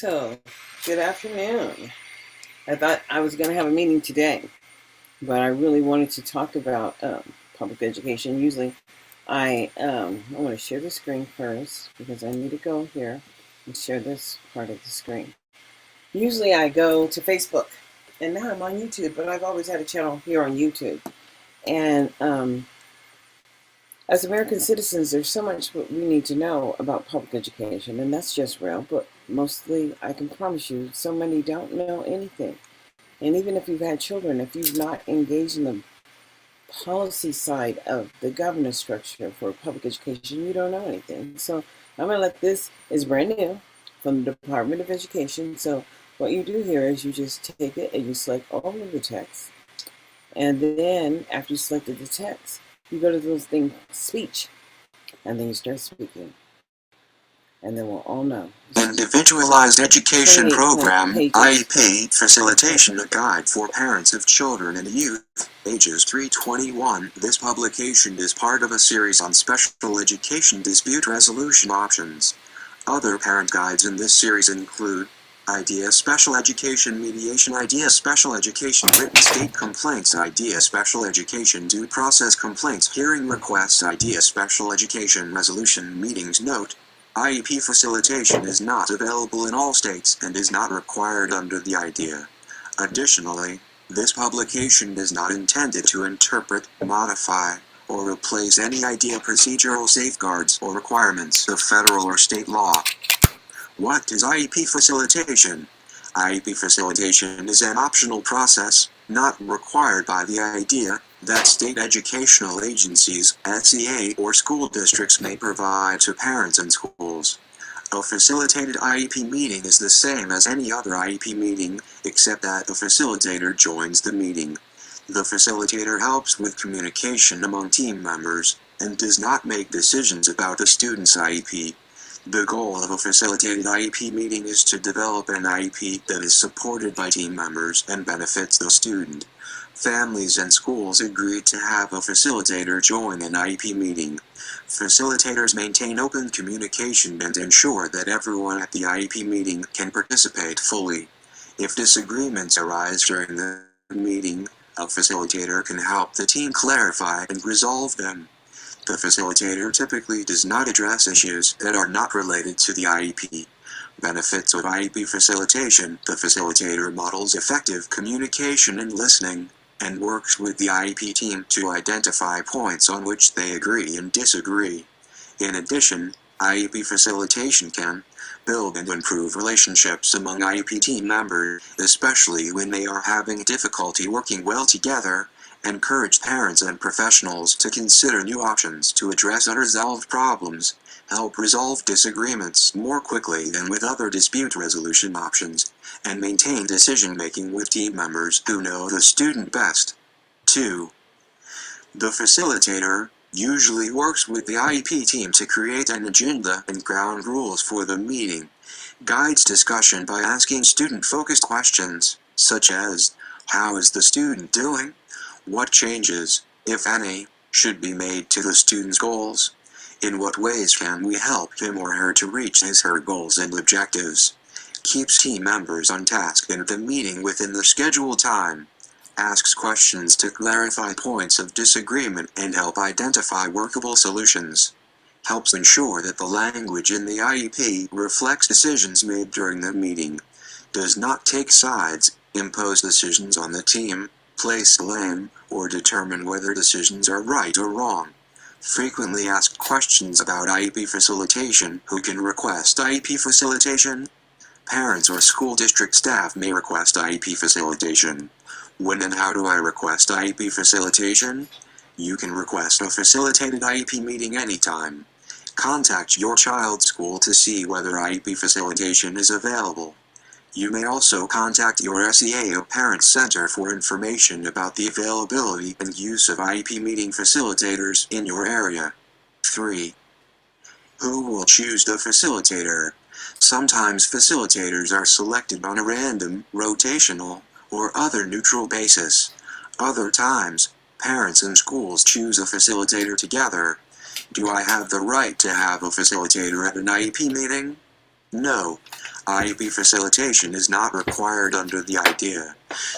So, good afternoon. I thought I was going to have a meeting today, but I really wanted to talk about public education. Usually, I want to share the screen first because I need to go here and share this part of the screen. Usually, I go to Facebook, and now I'm on YouTube, but I've always had a channel here on YouTube. And as American citizens, there's so much what we need to know about public education, and that's just real. But mostly, I can promise you, so many don't know anything. And even if you've had children, if you've not engaged in the policy side of the governance structure for public education, you don't know anything. So I'm going to this is brand new from the Department of Education. So what you do here is you just take it and you select all of the text. And then after you selected the text, you go to those things, speech, and then you start speaking. And then we'll all know. Individualized Education Program, IEP, Facilitation, a Guide for Parents of Children and Youth, ages 3-21. This publication is part of a series on special education dispute resolution options. Other parent guides in this series include IDEA Special Education Mediation, IDEA Special Education Written State Complaints, IDEA Special Education Due Process Complaints, Hearing Requests, IDEA Special Education Resolution Meetings. Note: IEP facilitation is not available in all states and is not required under the IDEA. Additionally, this publication is not intended to interpret, modify, or replace any IDEA procedural safeguards or requirements of federal or state law. What is IEP facilitation? IEP facilitation is an optional process, not required by the IDEA, that state educational agencies, SEA, or school districts may provide to parents and schools. A facilitated IEP meeting is the same as any other IEP meeting, except that the facilitator joins the meeting. The facilitator helps with communication among team members, and does not make decisions about the student's IEP. The goal of a facilitated IEP meeting is to develop an IEP that is supported by team members and benefits the student. Families and schools agree to have a facilitator join an IEP meeting. Facilitators maintain open communication and ensure that everyone at the IEP meeting can participate fully. If disagreements arise during the meeting, a facilitator can help the team clarify and resolve them. The facilitator typically does not address issues that are not related to the IEP. Benefits of IEP facilitation: the facilitator models effective communication and listening, and works with the IEP team to identify points on which they agree and disagree. In addition, IEP facilitation can build and improve relationships among IEP team members, especially when they are having difficulty working well together. Encourage parents and professionals to consider new options to address unresolved problems, help resolve disagreements more quickly than with other dispute resolution options, and maintain decision-making with team members who know the student best. 2. The facilitator usually works with the IEP team to create an agenda and ground rules for the meeting, guides discussion by asking student-focused questions, such as, how is the student doing? What changes, if any, should be made to the student's goals? In what ways can we help him or her to reach his/her goals and objectives? Keeps team members on task in the meeting within the scheduled time. Asks questions to clarify points of disagreement and help identify workable solutions. Helps ensure that the language in the IEP reflects decisions made during the meeting. Does not take sides, impose decisions on the team, place blame, or determine whether decisions are right or wrong. Frequently asked questions about IEP facilitation. Who can request IEP facilitation? Parents or school district staff may request IEP facilitation. When and how do I request IEP facilitation? You can request a facilitated IEP meeting anytime. Contact your child's school to see whether IEP facilitation is available. You may also contact your SEA or Parent Center for information about the availability and use of IEP meeting facilitators in your area. 3. Who will choose the facilitator? Sometimes facilitators are selected on a random, rotational, or other neutral basis. Other times, parents and schools choose a facilitator together. Do I have the right to have a facilitator at an IEP meeting? No. IEP facilitation is not required under the IDEA.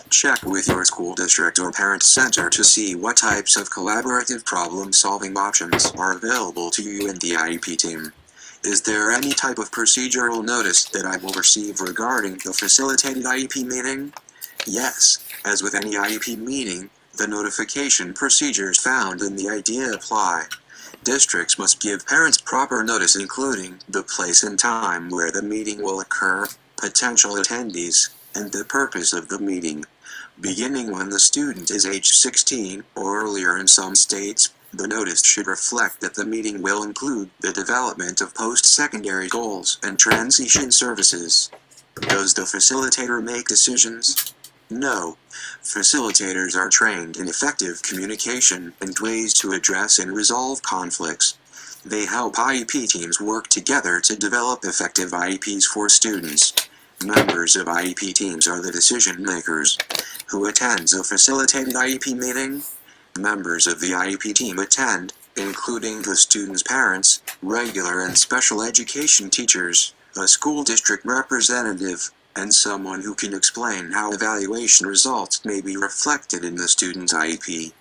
Check with your school district or parent center to see what types of collaborative problem-solving options are available to you and the IEP team. Is there any type of procedural notice that I will receive regarding the facilitated IEP meeting? Yes, as with any IEP meeting, the notification procedures found in the IDEA apply. Districts must give parents proper notice, including the place and time where the meeting will occur, potential attendees, and the purpose of the meeting. Beginning when the student is age 16 or earlier in some states, the notice should reflect that the meeting will include the development of post-secondary goals and transition services. Does the facilitator make decisions? No. Facilitators are trained in effective communication and ways to address and resolve conflicts. They help IEP teams work together to develop effective IEPs for students. Members of IEP teams are the decision makers. Who attends a facilitated IEP meeting? Members of the IEP team attend, including the student's parents, regular and special education teachers, a school district representative, and someone who can explain how evaluation results may be reflected in the student's IEP.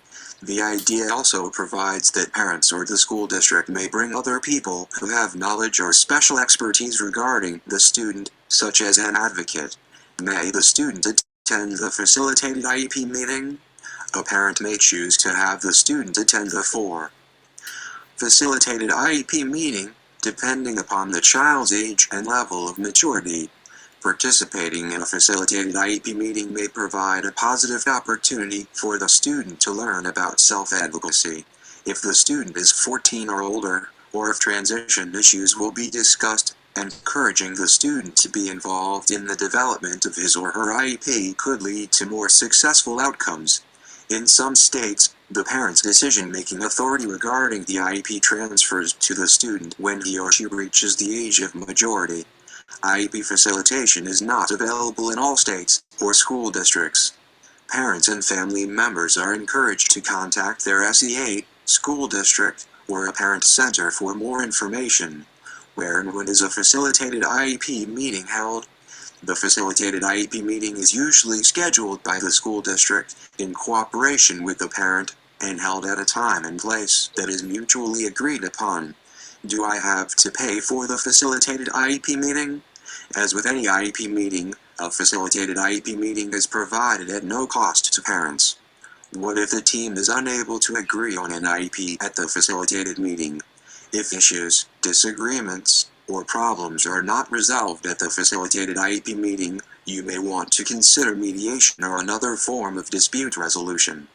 The IDEA also provides that parents or the school district may bring other people who have knowledge or special expertise regarding the student, such as an advocate. May the student attend the facilitated IEP meeting? A parent may choose to have the student attend the facilitated IEP meeting, depending upon the child's age and level of maturity. Participating in a facilitated IEP meeting may provide a positive opportunity for the student to learn about self-advocacy. If the student is 14 or older, or if transition issues will be discussed, encouraging the student to be involved in the development of his or her IEP could lead to more successful outcomes. In some states, the parent's decision-making authority regarding the IEP transfers to the student when he or she reaches the age of majority. IEP facilitation is not available in all states or school districts. Parents and family members are encouraged to contact their SEA, school district, or a parent center for more information. Where and when is a facilitated IEP meeting held? The facilitated IEP meeting is usually scheduled by the school district in cooperation with the parent and held at a time and place that is mutually agreed upon. Do I have to pay for the facilitated IEP meeting? As with any IEP meeting, a facilitated IEP meeting is provided at no cost to parents. What if the team is unable to agree on an IEP at the facilitated meeting? If issues, disagreements, or problems are not resolved at the facilitated IEP meeting, you may want to consider mediation or another form of dispute resolution.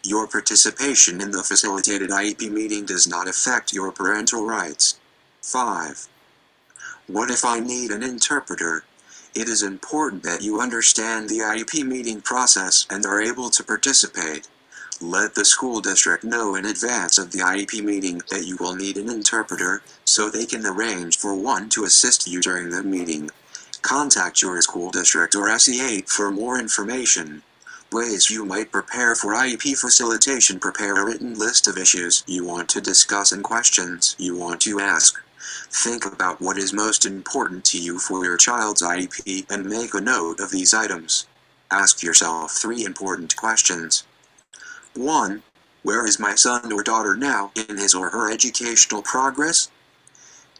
Your participation in the facilitated IEP meeting does not affect your parental rights. 5. What if I need an interpreter? It is important that you understand the IEP meeting process and are able to participate. Let the school district know in advance of the IEP meeting that you will need an interpreter, so they can arrange for one to assist you during the meeting. Contact your school district or SEA for more information. Ways you might prepare for IEP facilitation: prepare a written list of issues you want to discuss and questions you want to ask. Think about what is most important to you for your child's IEP and make a note of these items. Ask yourself 3 important questions. 1. Where is my son or daughter now in his or her educational progress?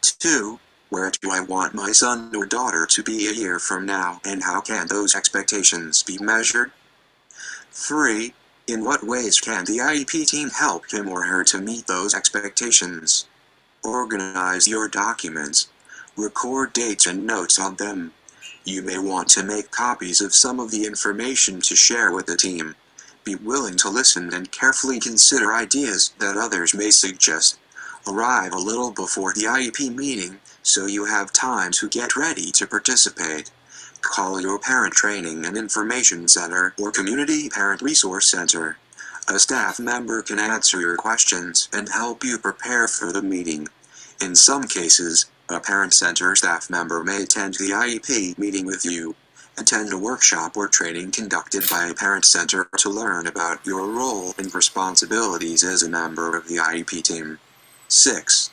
2. Where do I want my son or daughter to be a year from now, and how can those expectations be measured? 3. In what ways can the IEP team help him or her to meet those expectations? Organize your documents. Record dates and notes on them. You may want to make copies of some of the information to share with the team. Be willing to listen and carefully consider ideas that others may suggest. Arrive a little before the IEP meeting so you have time to get ready to participate. Call your Parent Training and Information Center or Community Parent Resource Center. A staff member can answer your questions and help you prepare for the meeting. In some cases, a parent center staff member may attend the IEP meeting with you. Attend a workshop or training conducted by a parent center to learn about your role and responsibilities as a member of the IEP team. 6.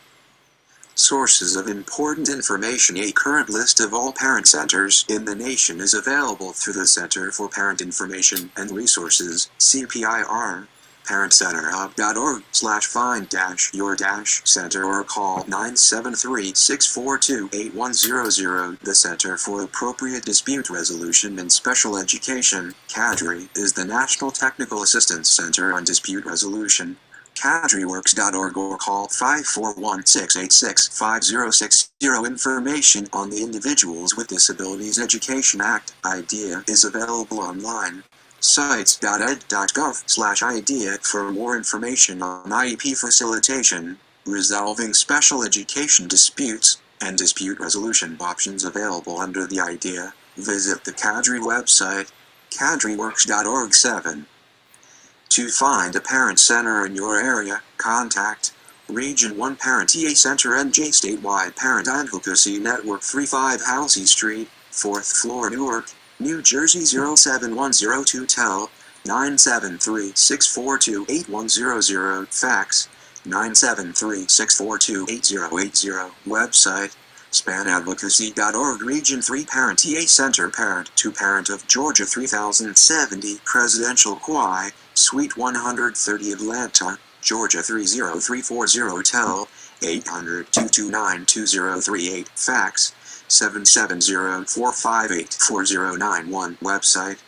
Sources of important information. A current list of all parent centers in the nation is available through the Center for Parent Information and Resources, CPIR. ParentCenterHub.org/find-your-center or call 973-642-8100. The Center for Appropriate Dispute Resolution and Special Education, CADRE, is the National Technical Assistance Center on Dispute Resolution. CADREworks.org or call 541-686-5060. Information on the Individuals with Disabilities Education Act, IDEA, is available online. Sites.ed.gov/IDEA for more information on IEP facilitation, resolving special education disputes, and dispute resolution options available under the IDEA. Visit the CADRE website, cadreworks.org. 7. To find a parent center in your area, contact Region 1 Parent TA Center NJ Statewide Parent Advocacy Network 35 Halsey Street, 4th floor, Newark, New Jersey 07102. Tel 973-642-8100. Fax 973-642-8080. Website SpanAdvocacy.org. Region 3 Parent TA Center Parent to Parent of Georgia 3070 Presidential Quay, Suite 130 Atlanta, Georgia 30340. Tel 800-229-2038. Fax 770-458-4091. Website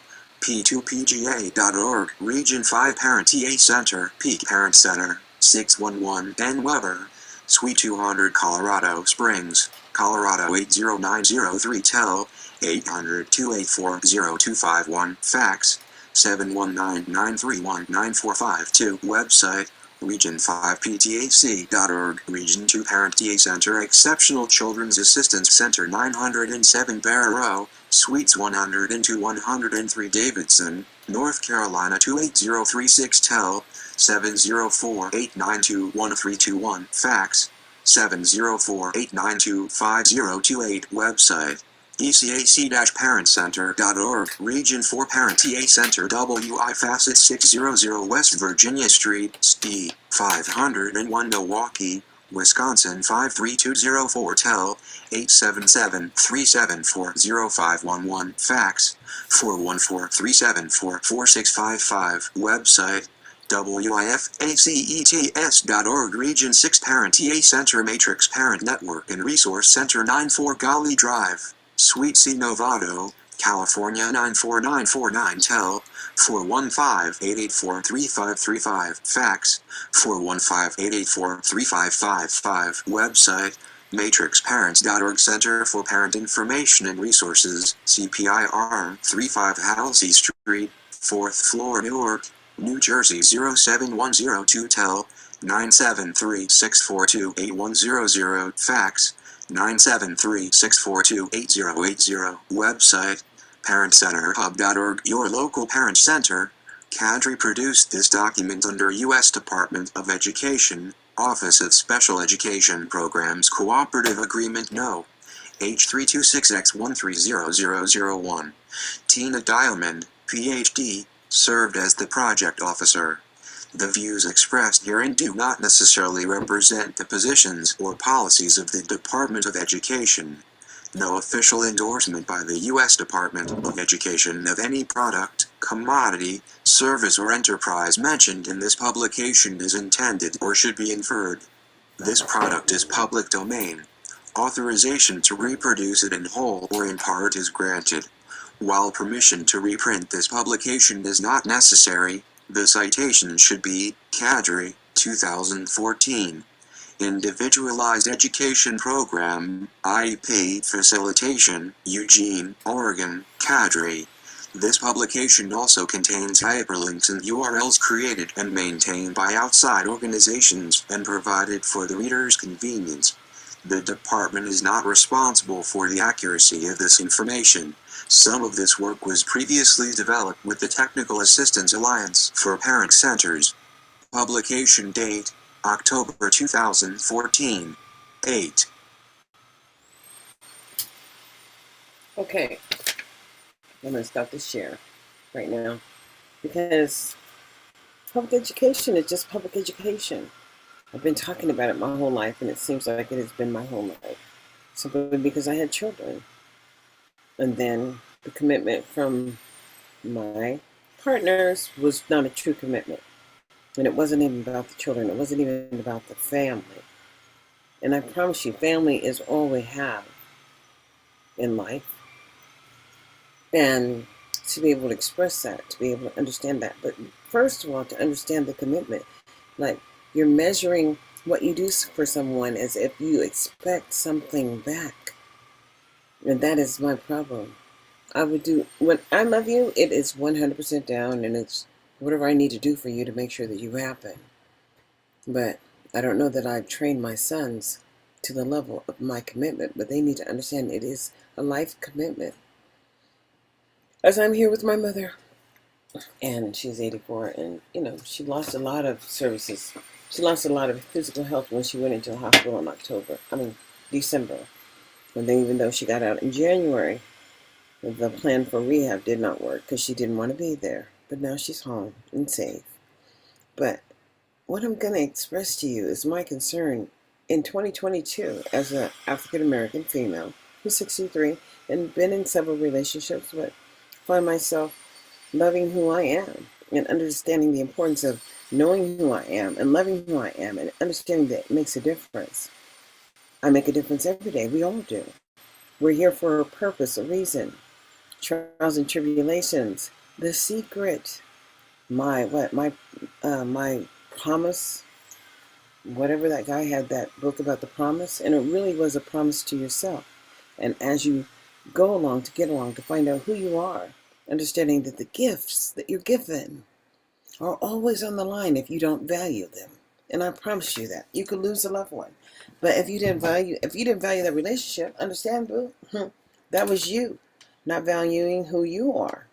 p2pga.org. Region 5 Parent TA Center, Peak Parent Center, 611 N. Weber, Suite 200 Colorado Springs, Colorado 80903. Tel 800-284-0251. Fax 719-931-9452. Website Region5PTAC.org. Region 2 Parent TA Center Exceptional Children's Assistance Center 907 Bear Row, Suites 102-103 Davidson, North Carolina 28036. Tel 704-892-1321. Fax 704-892-5028. Website ECAC-ParentCenter.org. Region 4 Parent TA Center WI Facet 600 West Virginia Street, ST 501 Milwaukee, Wisconsin 53204. Tel 877-374-0511. Fax 414-374-4655. Website WIFACETS.org. Region 6 Parent TA Center Matrix Parent Network and Resource Center 94 Golly Drive, Suite C Novato, California 94949. Tel 415-884-3535. Fax 415-884-3555. Website MatrixParents.org. Center for Parent Information and Resources, CPIR, 35 Halsey Street, 4th floor, Newark, New Jersey 07102. Tel 973-642-8100. Fax 973-642-8080. Website ParentCenterHub.org. Your local parent center. CADRE produced this document under U.S. Department of Education, Office of Special Education Programs Cooperative Agreement No. H326X130001. Tina Diamond, Ph.D., served as the project officer. The views expressed herein do not necessarily represent the positions or policies of the Department of Education. No official endorsement by the U.S. Department of Education of any product, commodity, service or enterprise mentioned in this publication is intended or should be inferred. This product is public domain. Authorization to reproduce it in whole or in part is granted. While permission to reprint this publication is not necessary, the citation should be CADRE, 2014. Individualized Education Program, IEP Facilitation, Eugene, Oregon, CADRE. This publication also contains hyperlinks and URLs created and maintained by outside organizations and provided for the reader's convenience. The department is not responsible for the accuracy of this information. Some of this work was previously developed with the Technical Assistance Alliance for Parent Centers. Publication date, October 2014. 8. Okay, I'm going to stop the share right now because public education is just public education. I've been talking about it my whole life, and it seems like it has been my whole life. Simply because I had children. And then the commitment from my partners was not a true commitment. And it wasn't even about the children. It wasn't even about the family. And I promise you, family is all we have in life. And to be able to express that, to be able to understand that. But first of all, to understand the commitment. Like, you're measuring what you do for someone as if you expect something back. And that is my problem. I would do, when I love you, it is 100% down, and it's whatever I need to do for you to make sure that you happen. But I don't know that I've trained my sons to the level of my commitment, but they need to understand it is a life commitment. As I'm here with my mother, and she's 84, and she lost a lot of services. She lost a lot of physical health when she went into the hospital in December. And then even though she got out in January, the plan for rehab did not work because she didn't want to be there. But now she's home and safe. But what I'm going to express to you is my concern in 2022 as an African American female who's 63 and been in several relationships, but find myself loving who I am and understanding the importance of knowing who I am and loving who I am and understanding that it makes a difference. I make a difference every day. We all do. We're here for a purpose, a reason. Trials and tribulations, the secret, my promise, whatever that guy had that book about the promise, and it really was a promise to yourself. And as you go along to get along to find out who you are, understanding that the gifts that you're given are always on the line if you don't value them. And I promise you that you could lose a loved one, but if you didn't value that relationship, understand, boo, that was you not valuing who you are.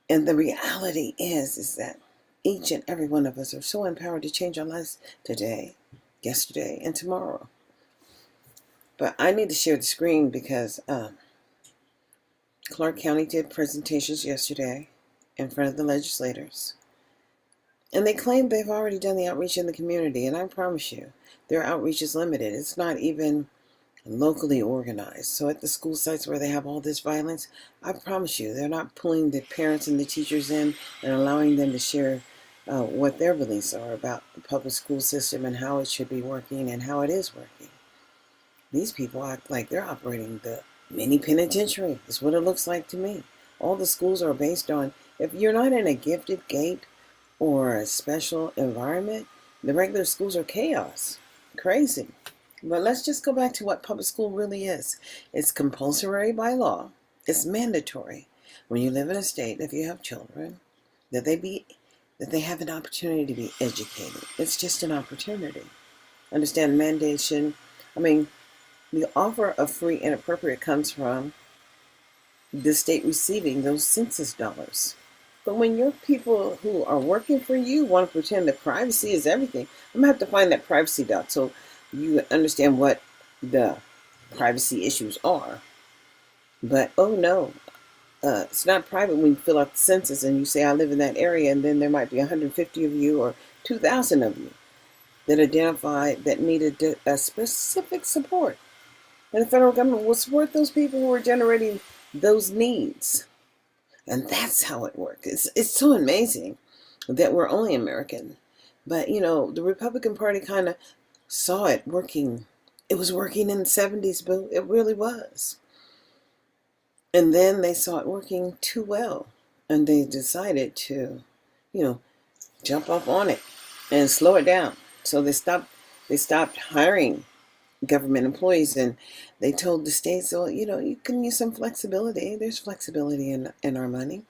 And the reality is that each and every one of us are so empowered to change our lives today, yesterday, and tomorrow. But I need to share the screen because Clark County did presentations yesterday in front of the legislators. And they claim they've already done the outreach in the community. And I promise you, their outreach is limited. It's not even locally organized. So at the school sites where they have all this violence, I promise you, they're not pulling the parents and the teachers in and allowing them to share what their beliefs are about the public school system and how it should be working and how it is working. These people act like they're operating the mini penitentiary. Is what it looks like to me. All the schools are based on, if you're not in a gifted gate or a special environment, the regular schools are chaos. Crazy. But let's just go back to what public school really is. It's compulsory by law. It's mandatory when you live in a state, if you have children, that they have an opportunity to be educated. It's just an opportunity. Understand mandation. The offer of free and appropriate comes from the state receiving those census dollars. But when your people who are working for you want to pretend that privacy is everything, I'm going to have to find that privacy dot so you understand what the privacy issues are. But oh no, it's not private when you fill out the census and you say, I live in that area, and then there might be 150 of you or 2,000 of you that identify that needed a specific support. And the federal government will support those people who are generating those needs. And that's how it works. It's so amazing that we're only American. But, the Republican Party kind of saw it working. It was working in the 70s, boo. It really was. And then they saw it working too well. And they decided to, jump up on it and slow it down. So they stopped hiring government employees, and they told the states, well, you can use some flexibility. There's flexibility in our money.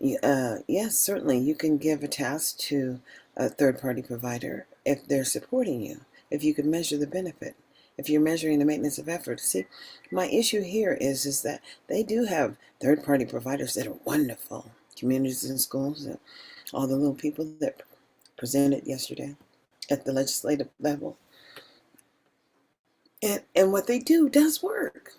Yes, certainly you can give a task to a third-party provider if they're supporting you, if you can measure the benefit, if you're measuring the maintenance of effort. See, my issue here is that they do have third-party providers that are wonderful, communities and schools, and all the little people that presented yesterday at the legislative level. And what they do does work.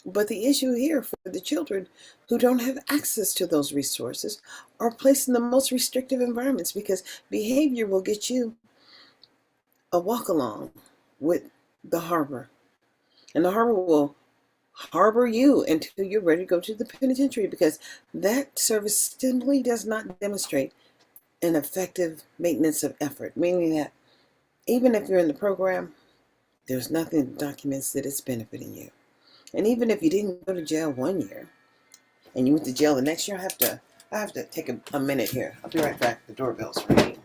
But the issue here for the children who don't have access to those resources are placed in the most restrictive environments, because behavior will get you a walk along with the harbor. And the harbor will harbor you until you're ready to go to the penitentiary, because that service simply does not demonstrate an effective maintenance of effort, meaning that even if you're in the program, there's nothing that documents that it's benefiting you. And even if you didn't go to jail 1 year and you went to jail the next year, I have to take a minute here. I'll be right back. The doorbell's ringing.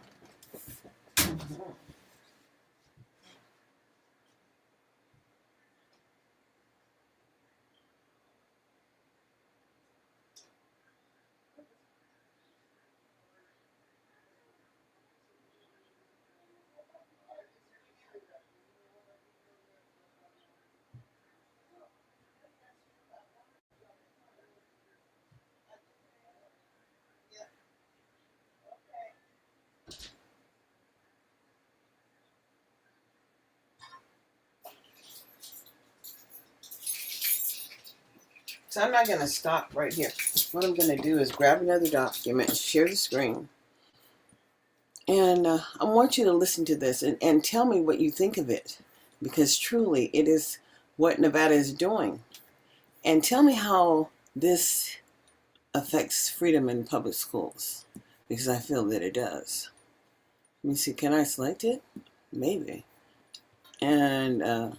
So I'm not going to stop right here. What I'm going to do is grab another document, share the screen, and I want you to listen to this and tell me what you think of it, because truly it is what Nevada is doing. And tell me how this affects freedom in public schools, because I feel that it does. Let me see, can I select it? Maybe. And I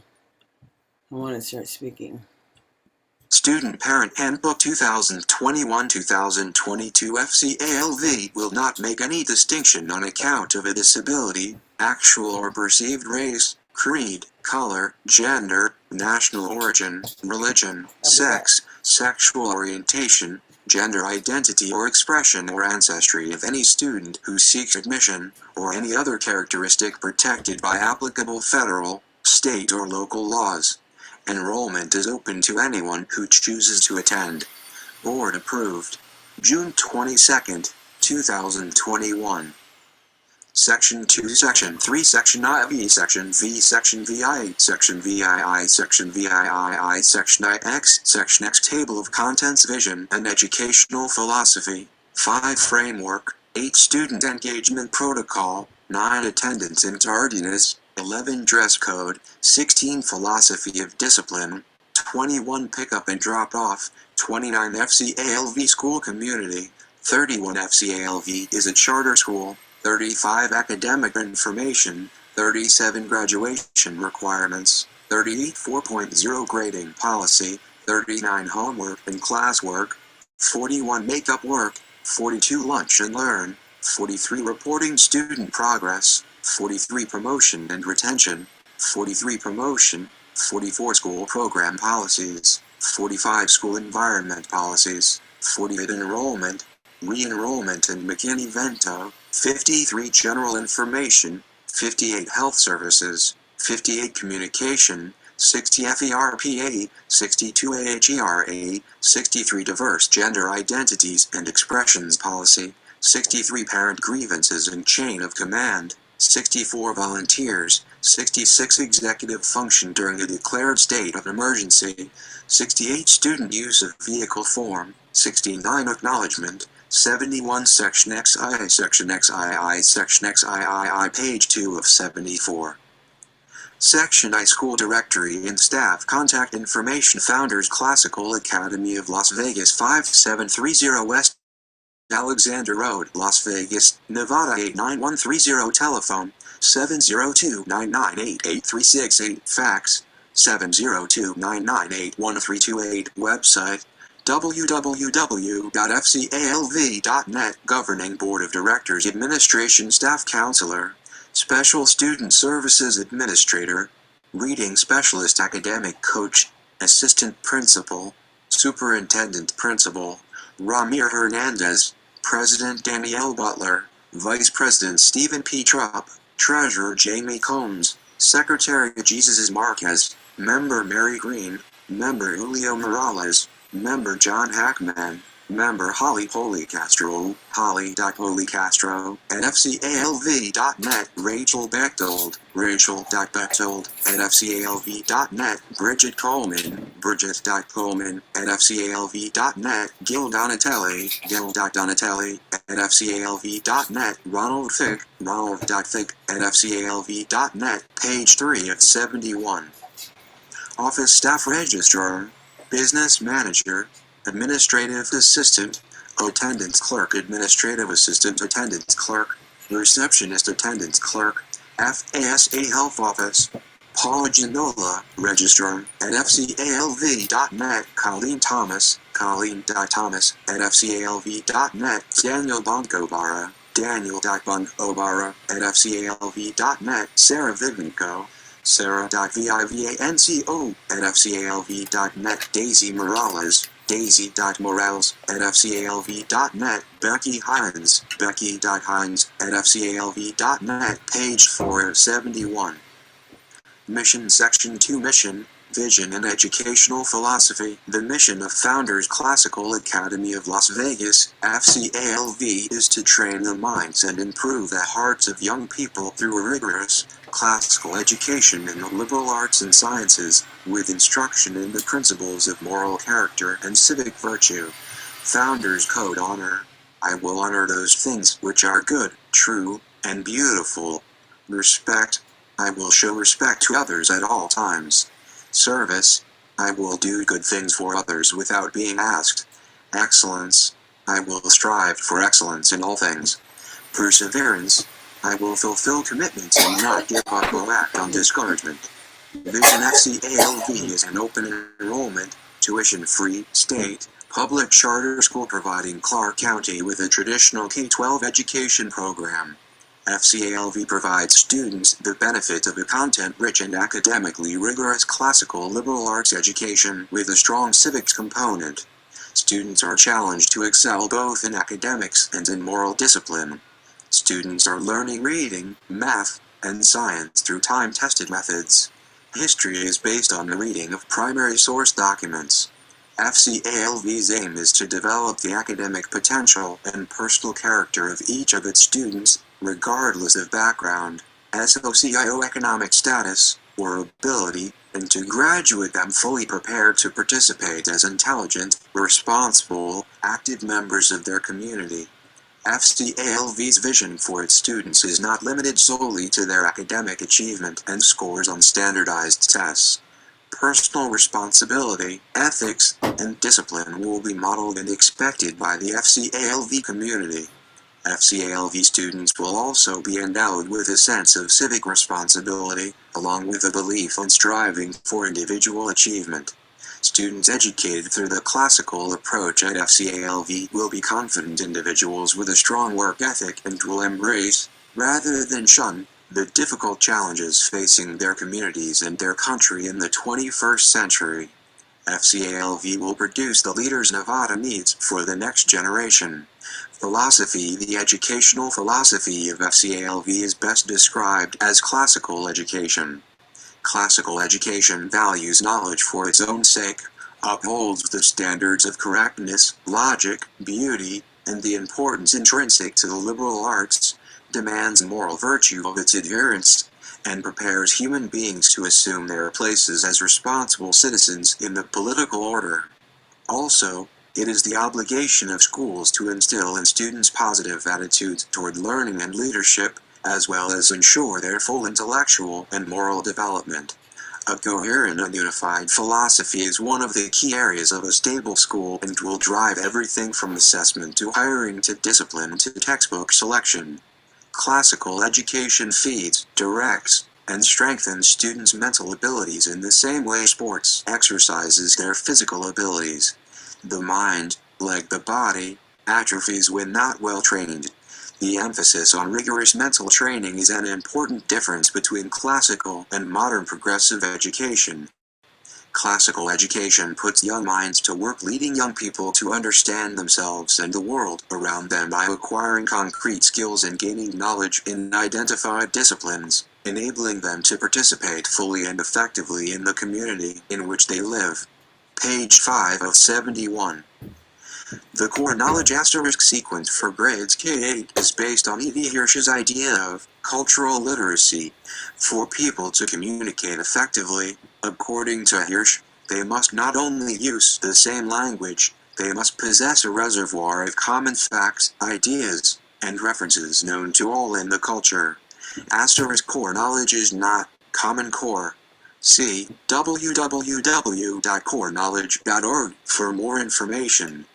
want to start speaking. Student Parent Handbook 2021-2022 FCALV will not make any distinction on account of a disability, actual or perceived race, creed, color, gender, national origin, religion, sex, sexual orientation, gender identity or expression or ancestry of any student who seeks admission, or any other characteristic protected by applicable federal, state or local laws. Enrollment is open to anyone who chooses to attend. Board approved. June 22, 2021. Section 2, Section 3, Section IV, Section V, Section VI, Section VII, Section VIII, Section IX, Section X. Table of Contents. Vision and Educational Philosophy. 5 Framework. 8 Student Engagement Protocol. 9 Attendance and Tardiness. 11 Dress Code. 16 Philosophy of Discipline. 21 Pickup and Drop Off. 29 FCALV School Community. 31 FCALV is a charter school. 35 Academic Information. 37 Graduation Requirements. 38 4.0 Grading Policy. 39 Homework and Classwork. 41 Makeup Work. 42 Lunch and Learn. 43 Reporting Student Progress. 43 Promotion and Retention. 43 Promotion. 44 School Program Policies. 45 School Environment Policies. 48 Enrollment, Re-enrollment and McKinney-Vento. 53 General Information. 58 Health Services. 58 Communication. 60 FERPA. 62 AHERA. 63 Diverse Gender Identities and Expressions Policy. 63 Parent Grievances and Chain of Command. 64 Volunteers. 66 Executive Function during a declared state of emergency. 68 Student Use of Vehicle Form. 69 Acknowledgement. 71 Section XI, Section XII, Section XIII, page 2 of 74. Section I School Directory and Staff Contact Information. Founders Classical Academy of Las Vegas, 5730 West Alexander Road, Las Vegas, Nevada 89130. Telephone 702-998-8368. Fax 702-998-1328. Website www.fcalv.net. Governing Board of Directors. Administration Staff Counselor. Special Student Services Administrator. Reading Specialist. Academic Coach. Assistant Principal. Superintendent Principal Ramir Hernandez. President Danielle Butler. Vice President Stephen P. Trupp. Treasurer Jamie Combs. Secretary Jesus Marquez. Member Mary Green. Member Julio Morales. Member John Hackman. Member Holly Polycastro, Holly.Polycastro, at fcalv.net, Rachel Bechtold, Rachel.Bechtold, at fcalv.net, Bridget Coleman, Bridget.Coleman, at fcalv.net, Gil Donatelli, Gil.Donatelli, at fcalv.net, Ronald Fick, Ronald.Fick, at fcalv.net, page 3 of 71. Office Staff Registrar, Business Manager, Administrative Assistant, Attendance Clerk, Administrative Assistant, Attendance Clerk, Receptionist, Attendance Clerk, FASA Health Office, Paula Ginola, Registrar, at fcalv.net, Colleen Thomas, Colleen.Thomas, at fcalv.net, Daniel Bongobara, Daniel.Bongobara, at fcalv.net, Sarah Vivenco, Sarah.Vivanco, at fcalv.net, Daisy Morales, Daisy.Morales, at fcalv.net, Becky Hines, Becky.Hines, at fcalv.net, page 4 of 71. Mission Section 2 Mission, Vision and Educational Philosophy. The mission of Founders Classical Academy of Las Vegas, FCALV, is to train the minds and improve the hearts of young people through a rigorous, classical education in the liberal arts and sciences, with instruction in the principles of moral character and civic virtue. Founders Code Honor. I will honor those things which are good, true, and beautiful. Respect. I will show respect to others at all times. Service. I will do good things for others without being asked. Excellence. I will strive for excellence in all things. Perseverance. I will fulfill commitments and not give up or act on discouragement. Vision FCALV is an open enrollment, tuition-free, state, public charter school providing Clark County with a traditional K-12 education program. FCALV provides students the benefit of a content-rich and academically rigorous classical liberal arts education with a strong civics component. Students are challenged to excel both in academics and in moral discipline. Students are learning reading, math, and science through time-tested methods. History is based on the reading of primary source documents. FCALV's aim is to develop the academic potential and personal character of each of its students, regardless of background, socioeconomic status, or ability, and to graduate them fully prepared to participate as intelligent, responsible, active members of their community. FCALV's vision for its students is not limited solely to their academic achievement and scores on standardized tests. Personal responsibility, ethics, and discipline will be modeled and expected by the FCALV community. FCALV students will also be endowed with a sense of civic responsibility, along with a belief in striving for individual achievement. Students educated through the classical approach at FCALV will be confident individuals with a strong work ethic and will embrace, rather than shun, the difficult challenges facing their communities and their country in the 21st century. FCALV will produce the leaders Nevada needs for the next generation. Philosophy. The educational philosophy of FCALV is best described as classical education. Classical education values knowledge for its own sake, upholds the standards of correctness, logic, beauty, and the importance intrinsic to the liberal arts, demands moral virtue of its adherents, and prepares human beings to assume their places as responsible citizens in the political order. Also, it is the obligation of schools to instill in students positive attitudes toward learning and leadership, as well as ensure their full intellectual and moral development. A coherent and unified philosophy is one of the key areas of a stable school and will drive everything from assessment to hiring to discipline to textbook selection. Classical education feeds, directs, and strengthens students' mental abilities in the same way sports exercises their physical abilities. The mind, like the body, atrophies when not well trained. The emphasis on rigorous mental training is an important difference between classical and modern progressive education. Classical education puts young minds to work, leading young people to understand themselves and the world around them by acquiring concrete skills and gaining knowledge in identified disciplines, enabling them to participate fully and effectively in the community in which they live. Page 5 of 71. The core knowledge asterisk sequence for grades K-8 is based on E.V. Hirsch's idea of cultural literacy. For people to communicate effectively, according to Hirsch, they must not only use the same language, they must possess a reservoir of common facts, ideas, and references known to all in the culture. Asterisk core knowledge is not common core. See www.coreknowledge.org for more information.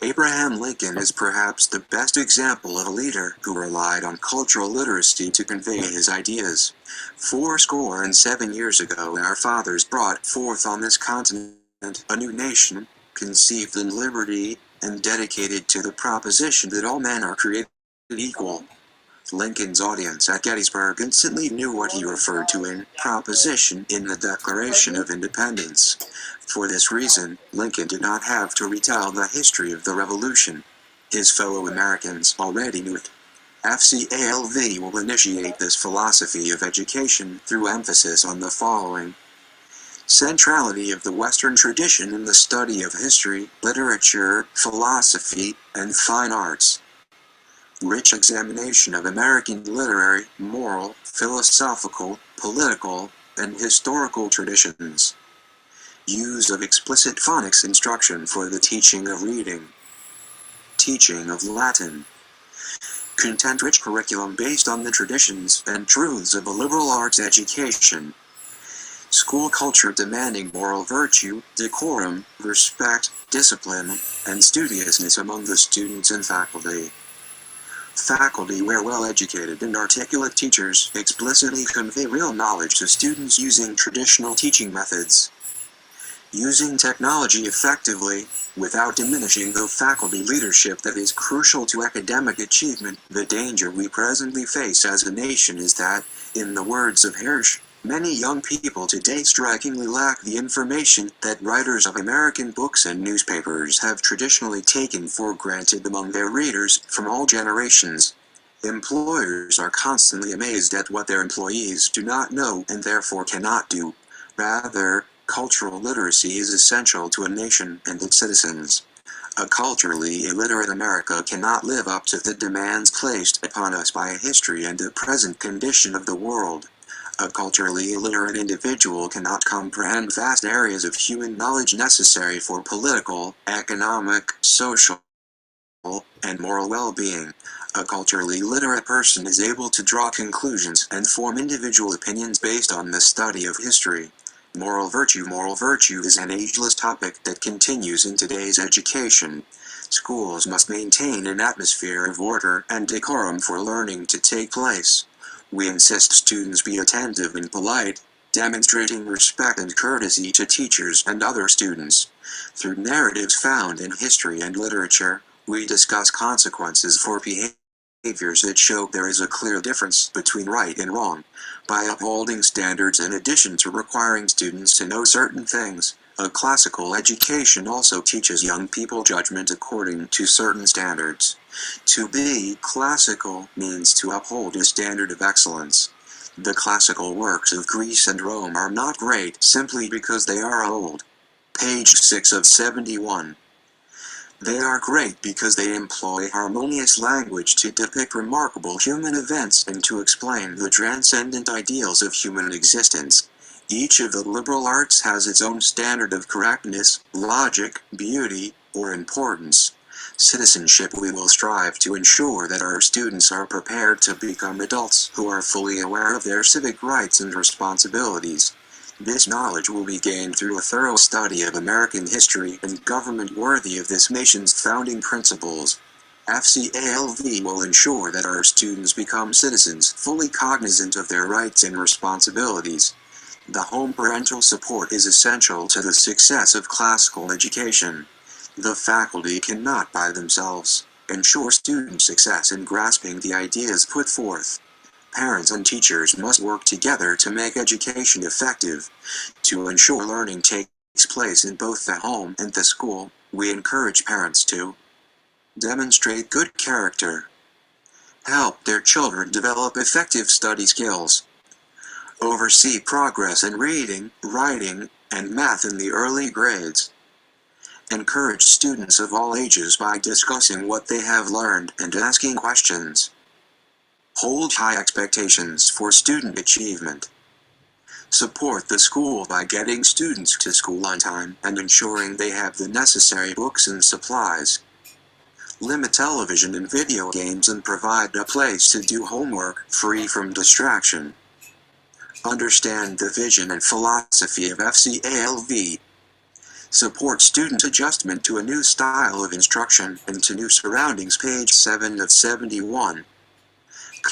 Abraham Lincoln is perhaps the best example of a leader who relied on cultural literacy to convey his ideas. 7 years ago our fathers brought forth on this continent a new nation, conceived in liberty, and dedicated to the proposition that all men are created equal. Lincoln's audience at Gettysburg instantly knew what he referred to in proposition in the Declaration of Independence. For this reason, Lincoln did not have to retell the history of the Revolution. His fellow Americans already knew it. FCALV will initiate this philosophy of education through emphasis on the following: centrality of the Western tradition in the study of history, literature, philosophy, and fine arts. Rich examination of American literary, moral, philosophical, political, and historical traditions. Use of explicit phonics instruction for the teaching of reading. Teaching of Latin. Content-rich curriculum based on the traditions and truths of a liberal arts education. School culture demanding moral virtue, decorum, respect, discipline, and studiousness among the students and faculty. Faculty where well-educated and articulate teachers explicitly convey real knowledge to students using traditional teaching methods. Using technology effectively, without diminishing the faculty leadership that is crucial to academic achievement. The danger we presently face as a nation is that, in the words of Hirsch, many young people today strikingly lack the information that writers of American books and newspapers have traditionally taken for granted among their readers from all generations. Employers are constantly amazed at what their employees do not know and therefore cannot do. Rather, cultural literacy is essential to a nation and its citizens. A culturally illiterate America cannot live up to the demands placed upon us by history and the present condition of the world. A culturally illiterate individual cannot comprehend vast areas of human knowledge necessary for political, economic, social, and moral well-being. A culturally literate person is able to draw conclusions and form individual opinions based on the study of history. Moral virtue is an ageless topic that continues in today's education. Schools must maintain an atmosphere of order and decorum for learning to take place. We insist students be attentive and polite, demonstrating respect and courtesy to teachers and other students. Through narratives found in history and literature, we discuss consequences for behaviors that show there is a clear difference between right and wrong. By upholding standards in addition to requiring students to know certain things, a classical education also teaches young people judgment according to certain standards. To be classical means to uphold a standard of excellence. The classical works of Greece and Rome are not great simply because they are old. Page 6 of 71. They are great because they employ harmonious language to depict remarkable human events and to explain the transcendent ideals of human existence. Each of the liberal arts has its own standard of correctness, logic, beauty, or importance. Citizenship. We will strive to ensure that our students are prepared to become adults who are fully aware of their civic rights and responsibilities. This knowledge will be gained through a thorough study of American history and government worthy of this nation's founding principles. FCALV will ensure that our students become citizens fully cognizant of their rights and responsibilities. The home parental support is essential to the success of classical education. The faculty cannot by themselves ensure student success in grasping the ideas put forth. Parents and teachers must work together to make education effective. To ensure learning takes place in both the home and the school, we encourage parents to demonstrate good character, help their children develop effective study skills, oversee progress in reading, writing, and math in the early grades, Encourage students of all ages by discussing what they have learned and asking questions. Hold high expectations for student achievement. Support the school by getting students to school on time and ensuring they have the necessary books and supplies. Limit television and video games and provide a place to do homework free from distraction. Understand the vision and philosophy of FCALV. Support student adjustment to a new style of instruction and to new surroundings. Page 7 of 71.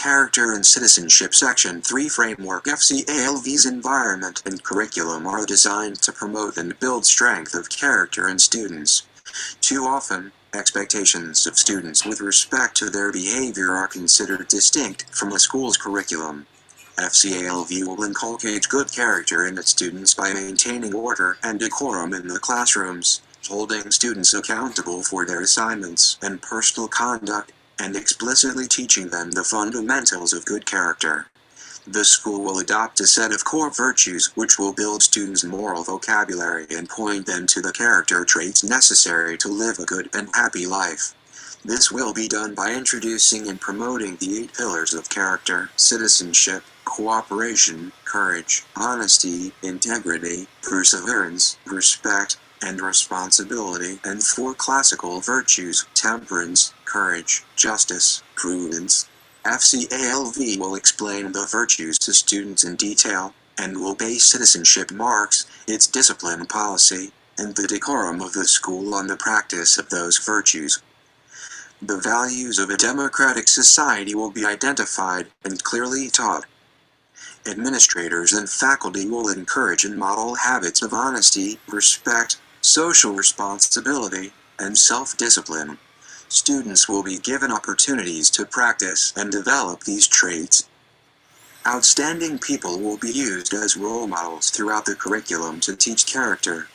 Character and Citizenship Section 3 Framework. FCALV's environment and curriculum are designed to promote and build strength of character in students. Too often, expectations of students with respect to their behavior are considered distinct from a school's curriculum. FCALV will inculcate good character in its students by maintaining order and decorum in the classrooms, holding students accountable for their assignments and personal conduct, and explicitly teaching them the fundamentals of good character. The school will adopt a set of core virtues which will build students' moral vocabulary and point them to the character traits necessary to live a good and happy life. This will be done by introducing and promoting the 8 pillars of character: citizenship, cooperation, courage, honesty, integrity, perseverance, respect, and responsibility, and 4 classical virtues: temperance, courage, justice, prudence. FCALV will explain the virtues to students in detail, and will base citizenship marks, its discipline policy, and the decorum of the school on the practice of those virtues. The values of a democratic society will be identified and clearly taught. Administrators and faculty will encourage and model habits of honesty, respect, social responsibility, and self-discipline. Students will be given opportunities to practice and develop these traits. Outstanding people will be used as role models throughout the curriculum to teach character.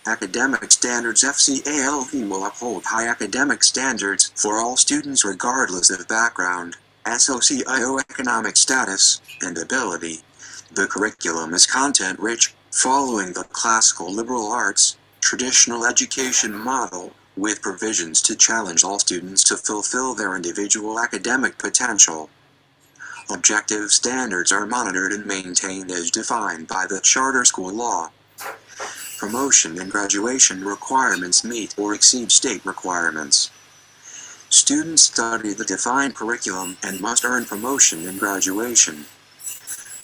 Academic standards. FCALV will uphold high academic standards for all students regardless of background, socioeconomic status, and ability. The curriculum is content-rich, following the classical liberal arts, traditional education model, with provisions to challenge all students to fulfill their individual academic potential. Objective standards are monitored and maintained as defined by the charter school law. Promotion and graduation requirements meet or exceed state requirements. Students study the defined curriculum and must earn promotion and graduation.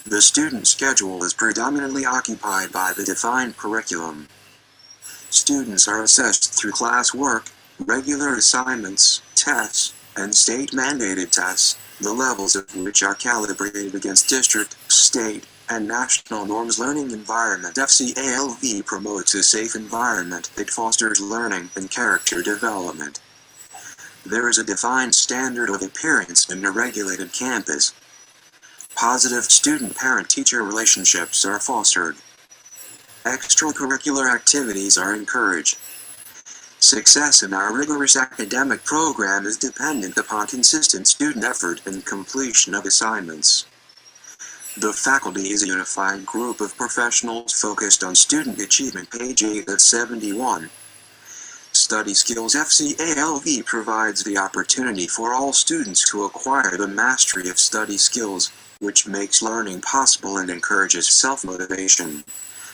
The student schedule is predominantly occupied by the defined curriculum. Students are assessed through classwork, regular assignments, tests, and state-mandated tests, the levels of which are calibrated against district, state, and national norms. Learning environment. FCALV promotes a safe environment that fosters learning and character development. There is a defined standard of appearance in a regulated campus. Positive student-parent-teacher relationships are fostered. Extracurricular activities are encouraged. Success in our rigorous academic program is dependent upon consistent student effort and completion of assignments. The faculty is a unified group of professionals focused on student achievement. Page 8 of 71. Study skills. FCALV provides the opportunity for all students to acquire the mastery of study skills, which makes learning possible and encourages self-motivation.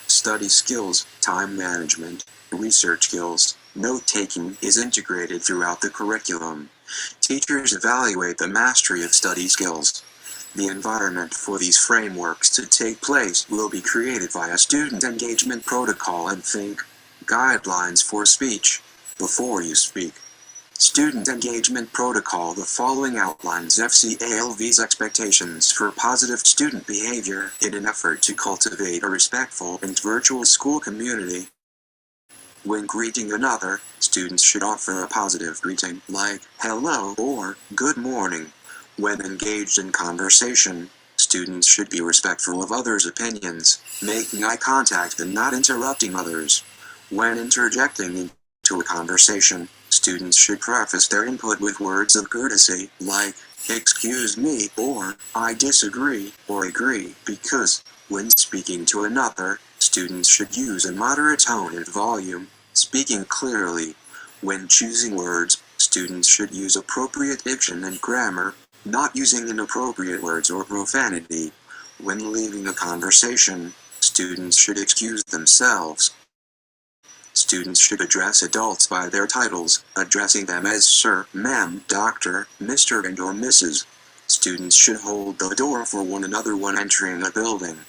Study skills, time management, research skills, note-taking is integrated throughout the curriculum. Teachers evaluate the mastery of study skills. The environment for these frameworks to take place will be created via student engagement protocol and think guidelines for speech before you speak. Student engagement protocol. The following outlines FCALV's expectations for positive student behavior in an effort to cultivate a respectful and virtual school community. When greeting another, students should offer a positive greeting like hello or good morning. When engaged in conversation, students should be respectful of others' opinions, making eye contact and not interrupting others. When interjecting into a conversation, students should preface their input with words of courtesy, like, excuse me, or I disagree, or agree, because, when speaking to another, students should use a moderate tone and volume, speak speaking clearly. When choosing words, students should use appropriate diction and grammar, not using inappropriate words or profanity. When leaving a conversation, students should excuse themselves. Students should address adults by their titles, addressing them as Sir, Ma'am, Doctor, Mr. and or Mrs. Students should hold the door for one another when entering a building.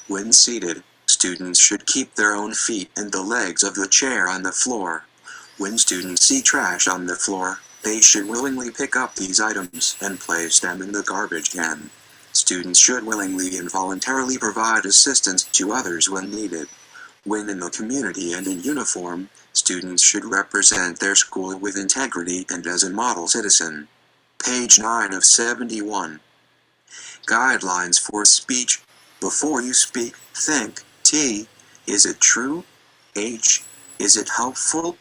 When seated, students should keep their own feet and the legs of the chair on the floor. When students see trash on the floor, they should willingly pick up these items and place them in the garbage can. Students should willingly and voluntarily provide assistance to others when needed. When in the community and in uniform, students should represent their school with integrity and as a model citizen. Page 9 of 71. Guidelines for speech. Before you speak, think. T. Is it true? H. Is it helpful?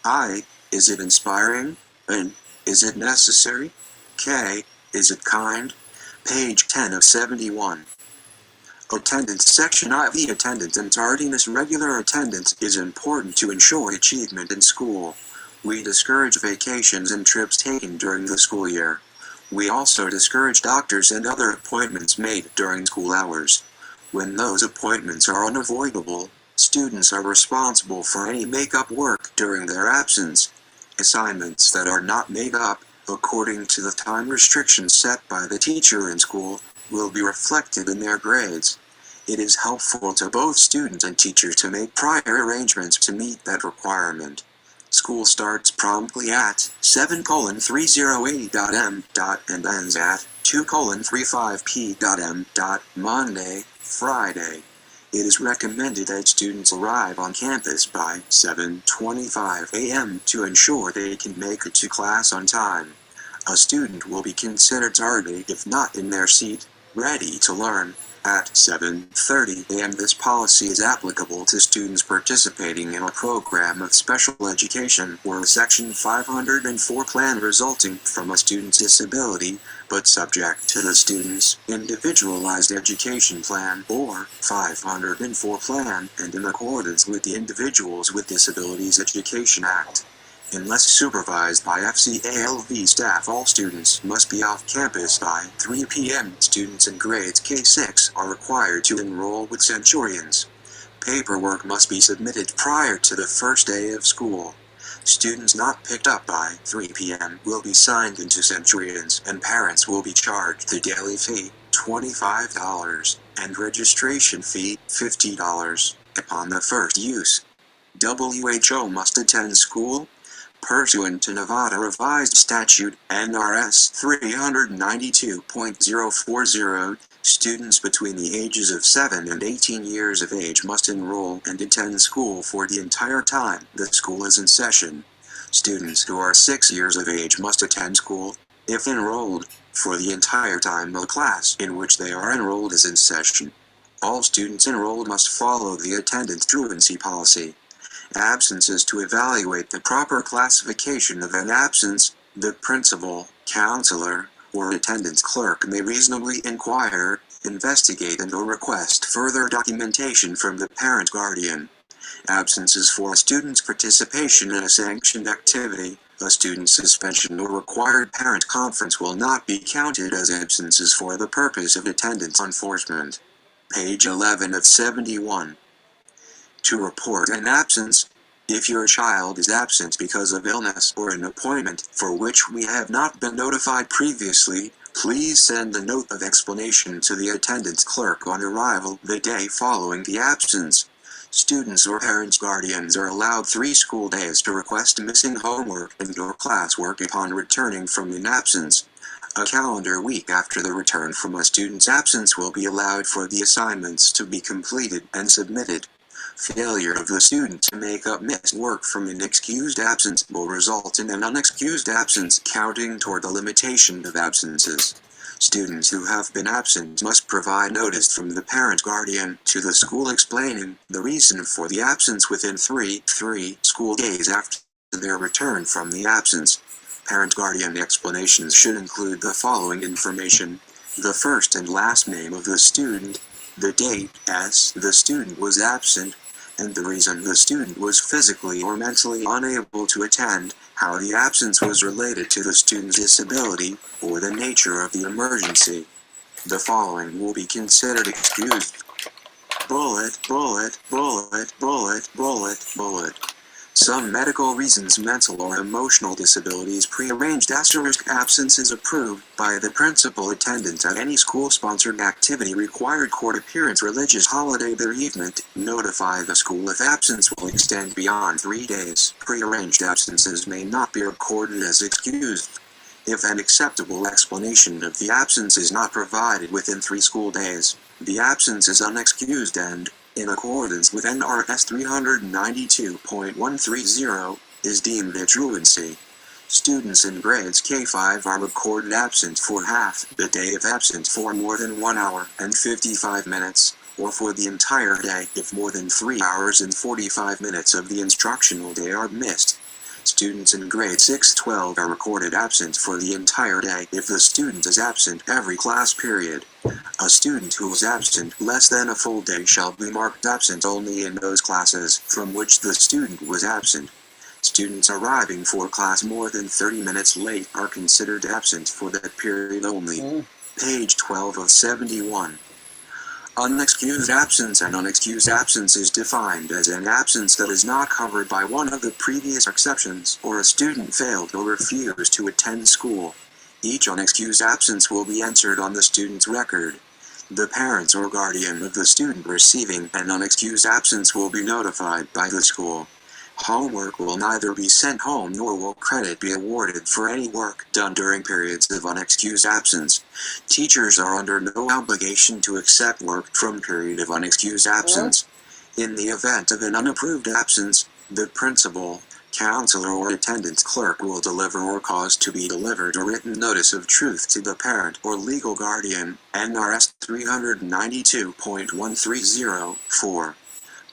I. Is it inspiring? N. Is it necessary? K. Is it kind? Page 10 of 71. Attendance section. IV. Attendance and tardiness. Regular attendance is important to ensure achievement in school. We discourage vacations and trips taken during the school year. We also discourage doctors and other appointments made during school hours. When those appointments are unavoidable, students are responsible for any make-up work during their absence. Assignments that are not made up, according to the time restrictions set by the teacher in school, will be reflected in their grades. It is helpful to both students and teachers to make prior arrangements to meet that requirement. School starts promptly at 7:30 and ends at 2:35 p.m. Monday, Friday. It is recommended that students arrive on campus by 7:25 a.m. to ensure they can make it to class on time. A student will be considered tardy if not in their seat, ready to learn, at 7:30 a.m. This policy is applicable to students participating in a program of special education or a Section 504 plan resulting from a student's disability, but subject to the student's individualized education plan or 504 plan and in accordance with the Individuals with Disabilities Education Act. Unless supervised by FCALV staff, all students must be off campus by 3 p.m. Students in grades K-6 are required to enroll with Centurions. Paperwork must be submitted prior to the first day of school. Students not picked up by 3 p.m. will be signed into Centurions and parents will be charged the daily fee, $25, and registration fee, $50, upon the first use. WHO must attend school. Pursuant to Nevada Revised Statute, NRS 392.040, students between the ages of 7 and 18 years of age must enroll and attend school for the entire time the school is in session. Students who are 6 years of age must attend school, if enrolled, for the entire time the class in which they are enrolled is in session. All students enrolled must follow the attendance truancy policy. Absences. To evaluate the proper classification of an absence, the principal, counselor, or attendance clerk may reasonably inquire, investigate and/or request further documentation from the parent guardian. Absences for a student's participation in a sanctioned activity, a student's suspension or required parent conference will not be counted as absences for the purpose of attendance enforcement. Page 11 of 71. To report an absence. If your child is absent because of illness or an appointment for which we have not been notified previously, please send a note of explanation to the attendance clerk on arrival the day following the absence. Students or parents' guardians are allowed 3 school days to request missing homework and/or classwork upon returning from an absence. A calendar week after the return from a student's absence will be allowed for the assignments to be completed and submitted. Failure of the student to make up missed work from an excused absence will result in an unexcused absence counting toward the limitation of absences. Students who have been absent must provide notice from the parent guardian to the school explaining the reason for the absence within 3 school days after their return from the absence. Parent guardian explanations should include the following information: the first and last name of the student, the date as the student was absent, and the reason the student was physically or mentally unable to attend, how the absence was related to the student's disability, or the nature of the emergency. The following will be considered excused. Bullet, bullet, bullet, bullet, bullet, bullet. Some medical reasons, mental or emotional disabilities, prearranged absences approved by the principal, attendance at any school-sponsored activity, required court appearance, religious holiday, bereavement. Notify the school if absence will extend beyond 3 days. Prearranged absences may not be recorded as excused. If an acceptable explanation of the absence is not provided within 3 school days, the absence is unexcused and, in accordance with NRS 392.130, is deemed a truancy. Students in grades K-5 are recorded absent for half the day if absent for more than 1 hour and 55 minutes, or for the entire day if more than 3 hours and 45 minutes of the instructional day are missed. Students in grade 6-12 are recorded absent for the entire day if the student is absent every class period. A student who is absent less than a full day shall be marked absent only in those classes from which the student was absent. Students arriving for class more than 30 minutes late are considered absent for that period only. Page 12 of 71. Unexcused absence. An unexcused absence is defined as an absence that is not covered by one of the previous exceptions, or a student failed or refused to attend school. Each unexcused absence will be entered on the student's record. The parents or guardian of the student receiving an unexcused absence will be notified by the school. Homework will neither be sent home nor will credit be awarded for any work done during periods of unexcused absence. Teachers are under no obligation to accept work from period of unexcused absence. In the event of an unapproved absence, the principal, counselor or attendance clerk will deliver or cause to be delivered a written notice of truth to the parent or legal guardian, NRS 392.130,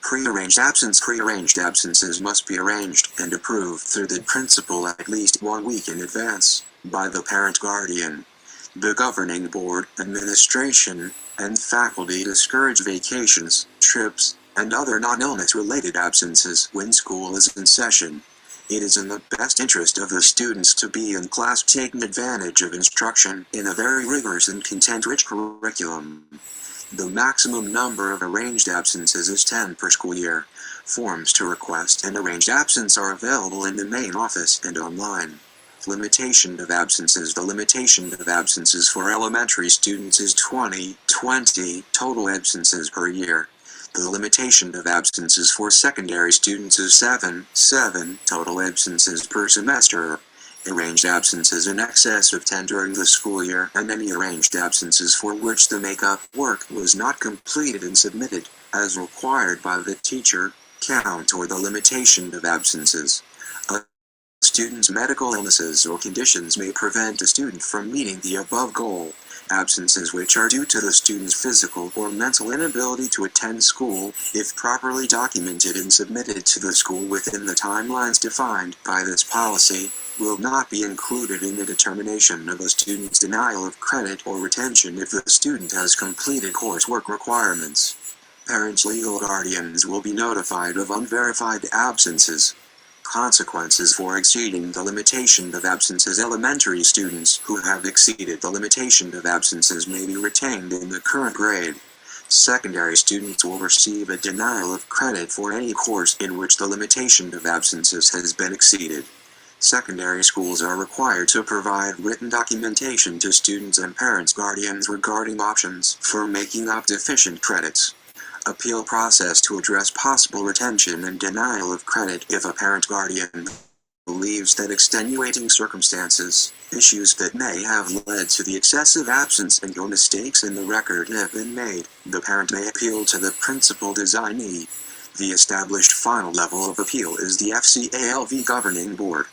Prearranged absence. Prearranged absences must be arranged and approved through the principal at least 1 week in advance, by the parent guardian. The governing board, administration, and faculty discourage vacations, trips, and other non-illness related absences when school is in session. It is in the best interest of the students to be in class, taking advantage of instruction in a very rigorous and content-rich curriculum. The maximum number of arranged absences is 10 per school year. Forms to request an arranged absence are available in the main office and online. Limitation of absences. The limitation of absences for elementary students is 20 total absences per year. The limitation of absences for secondary students is 7 total absences per semester. Arranged absences in excess of 10 during the school year, and any arranged absences for which the make-up work was not completed and submitted, as required by the teacher, count toward the limitation of absences. A student's medical illnesses or conditions may prevent a student from meeting the above goal. Absences which are due to the student's physical or mental inability to attend school, if properly documented and submitted to the school within the timelines defined by this policy, will not be included in the determination of a student's denial of credit or retention if the student has completed coursework requirements. Parents' legal guardians will be notified of unverified absences. Consequences for exceeding the limitation of absences. Elementary students who have exceeded the limitation of absences may be retained in the current grade. Secondary students will receive a denial of credit for any course in which the limitation of absences has been exceeded. Secondary schools are required to provide written documentation to students and parents' guardians regarding options for making up deficient credits. Appeal process to address possible retention and denial of credit. If a parent guardian believes that extenuating circumstances, issues that may have led to the excessive absence and or mistakes in the record have been made, the parent may appeal to the principal designee. The established final level of appeal is the FCALV governing board.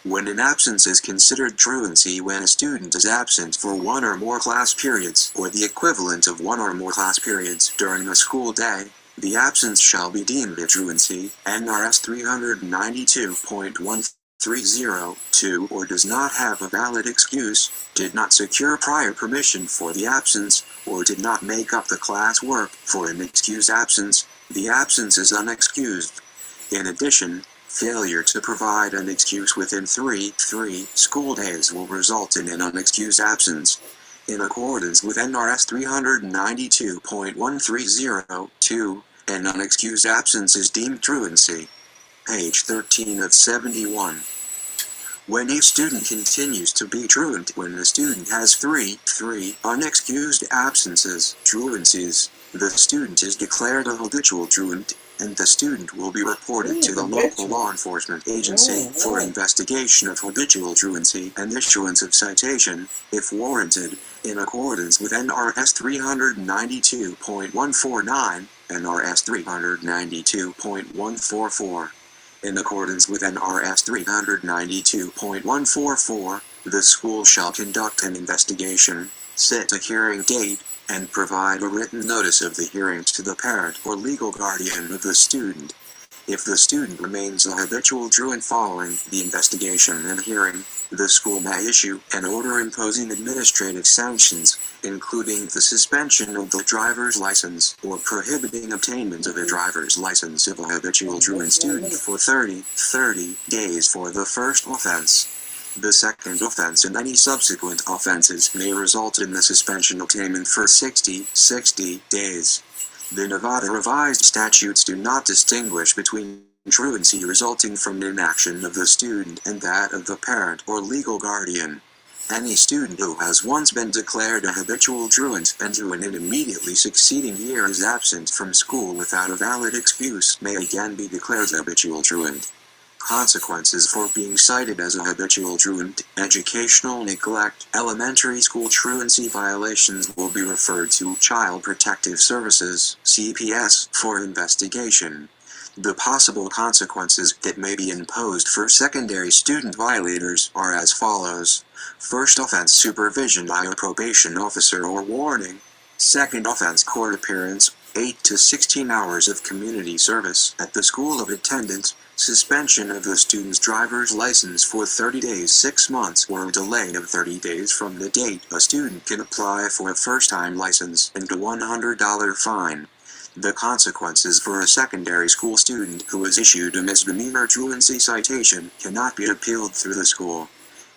When an absence is considered truancy when a student is absent for 1 or more class periods, or the equivalent of 1 or more class periods during a school day, the absence shall be deemed a truancy, NRS 392.130, or does not have a valid excuse, did not secure prior permission for the absence, or did not make up the class work for an excused absence, The absence is unexcused. In addition, failure to provide an excuse within three school days will result in an unexcused absence. In accordance with NRS 392.130.2, an unexcused absence is deemed truancy. Page 13 of 71. When a student continues to be truant when the student has three unexcused absences, truancies, the student is declared a habitual truant, and the student will be reported to the local law enforcement agency for investigation of habitual truancy and issuance of citation, if warranted, in accordance with NRS 392.149, NRS 392.144. In accordance with NRS 392.144, the school shall conduct an investigation, set a hearing date, and provide a written notice of the hearing to the parent or legal guardian of the student. If the student remains a habitual truant following the investigation and hearing, the school may issue an order imposing administrative sanctions, including the suspension of the driver's license or prohibiting obtainment of a driver's license of a habitual truant student for 30 days for the first offense. The second offense and any subsequent offenses may result in the suspension of attainment for 60 days. The Nevada revised statutes do not distinguish between truancy resulting from inaction of the student and that of the parent or legal guardian. Any student who has once been declared a habitual truant and who in an immediately succeeding year is absent from school without a valid excuse may again be declared a habitual truant. Consequences for being cited as a habitual truant: educational neglect, elementary school truancy violations will be referred to Child Protective Services, CPS, for investigation. The possible consequences that may be imposed for secondary student violators are as follows. First offense: supervision by a probation officer or warning. Second offense: court appearance, 8 to 16 hours of community service at the school of attendance, suspension of the student's driver's license for 30 days, 6 months, or a delay of 30 days from the date a student can apply for a first-time license, and a $100 fine. The consequences for a secondary school student who is issued a misdemeanor truancy citation cannot be appealed through the school.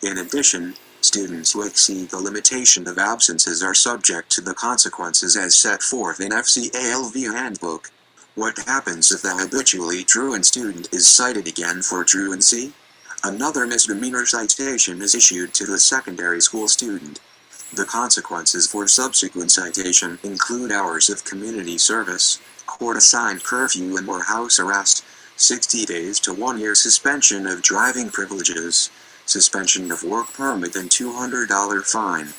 In addition, students who exceed the limitation of absences are subject to the consequences as set forth in FCALV Handbook. What happens if the habitually truant student is cited again for truancy? Another misdemeanor citation is issued to the secondary school student. The consequences for subsequent citation include hours of community service, court-assigned curfew and/or house arrest, 60 days to 1 year suspension of driving privileges, suspension of work permit, and $200 fine.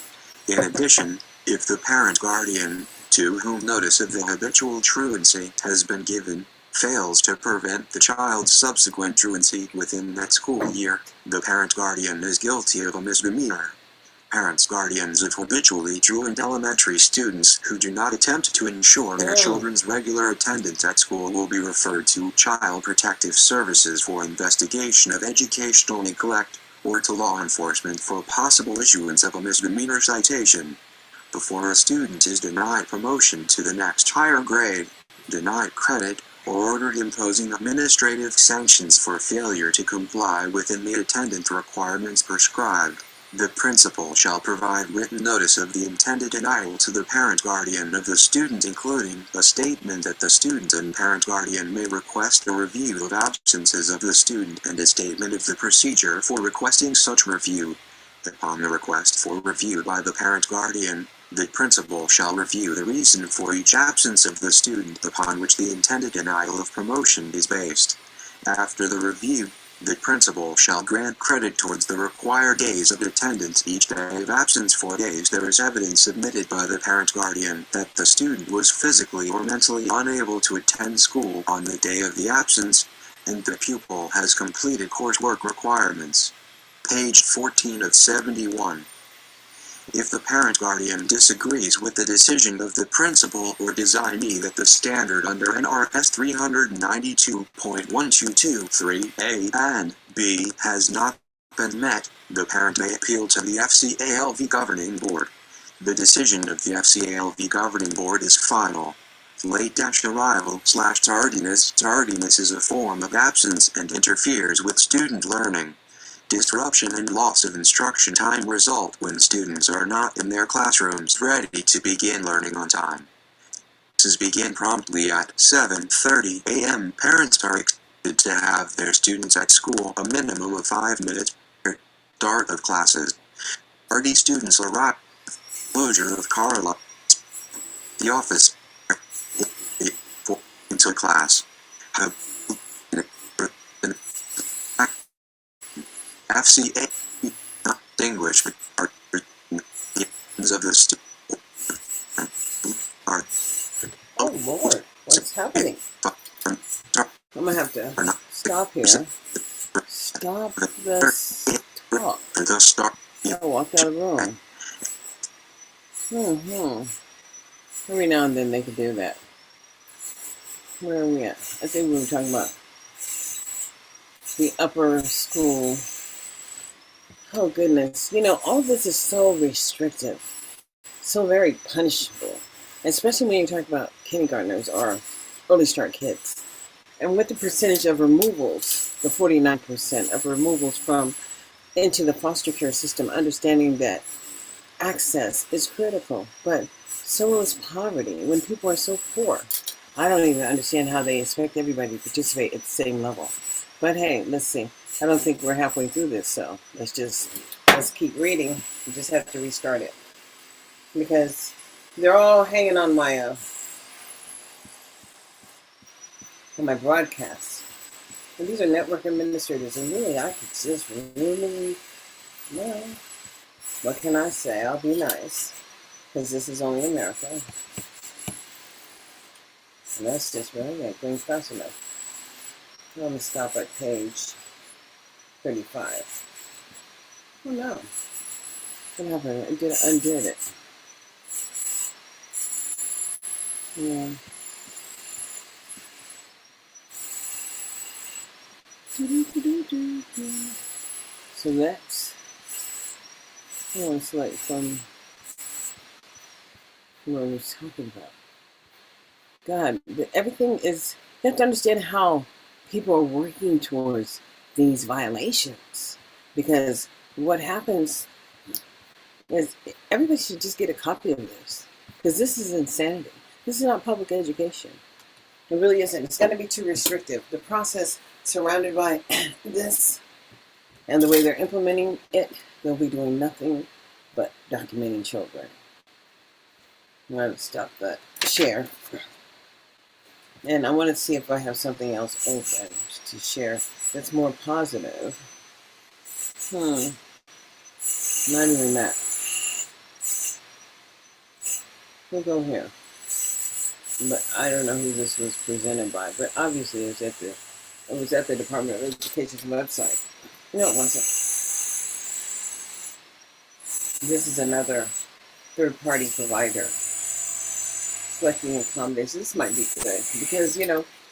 In addition, if the parent guardian, to whom notice of the habitual truancy has been given, fails to prevent the child's subsequent truancy within that school year, the parent guardian is guilty of a misdemeanor. Parents guardians of habitually truant elementary students who do not attempt to ensure their children's regular attendance at school will be referred to Child Protective Services for investigation of educational neglect, or to law enforcement for possible issuance of a misdemeanor citation. Before a student is denied promotion to the next higher grade, denied credit, or ordered imposing administrative sanctions for failure to comply within the attendance requirements prescribed, the principal shall provide written notice of the intended denial to the parent guardian of the student, including a statement that the student and parent guardian may request a review of absences of the student and a statement of the procedure for requesting such review. Upon the request for review by the parent guardian, the principal shall review the reason for each absence of the student upon which the intended denial of promotion is based. After the review, the principal shall grant credit towards the required days of attendance each day of absence for days there is evidence submitted by the parent guardian that the student was physically or mentally unable to attend school on the day of the absence, and the pupil has completed coursework requirements. Page 14 of 71. If the parent guardian disagrees with the decision of the principal or designee that the standard under NRS 392.1223 and B has not been met, the parent may appeal to the FCALV Governing Board. The decision of the FCALV Governing Board is final. Late-arrival/tardiness. Tardiness is a form of absence and interferes with student learning. Disruption and loss of instruction time result when students are not in their classrooms ready to begin learning on time. Classes begin promptly at 7:30 a.m. Parents are expected to have their students at school a minimum of 5 minutes prior to the start of classes. Tardy students arrive at the closure of car lots, the office, into class. FCA not distinguish between the ends of the student are Oh Lord, what's happening? I'm gonna have to stop here. Stop this talk. the start. I walked out of the room. Every now and then they could do that. Where are we at? I think we were talking about the upper school. Oh goodness. You know, all this is so restrictive. So very punishable. Especially when you talk about kindergartners or early start kids. And with the percentage of removals, the 49% of removals from into the foster care system, understanding that access is critical, but so is poverty. When people are so poor, I don't even understand how they expect everybody to participate at the same level. But hey, let's see. I don't think we're halfway through this, so let's keep reading. We just have to restart it because they're all hanging on my broadcast. And these are network administrators, and really, I could just really, well, what can I say? I'll be nice, because this is only America. And that's just really not going fast enough. Let me stop at page 35. Oh no. What happened? I undid it. Yeah. So that's, it's like from what I was talking about. God, everything is, you have to understand how people are working towards these violations. Because what happens is everybody should just get a copy of this. Because this is insanity. This is not public education. It really isn't. It's going to be too restrictive. The process surrounded by this and the way they're implementing it, they'll be doing nothing but documenting children. I'm going to stop that share. And I want to see if I have something else open to share that's more positive. Not even that. We'll go here. But I don't know who this was presented by. But obviously it was at the Department of Education's website. No, it wasn't. This is another third-party provider collecting accommodations. This might be good because,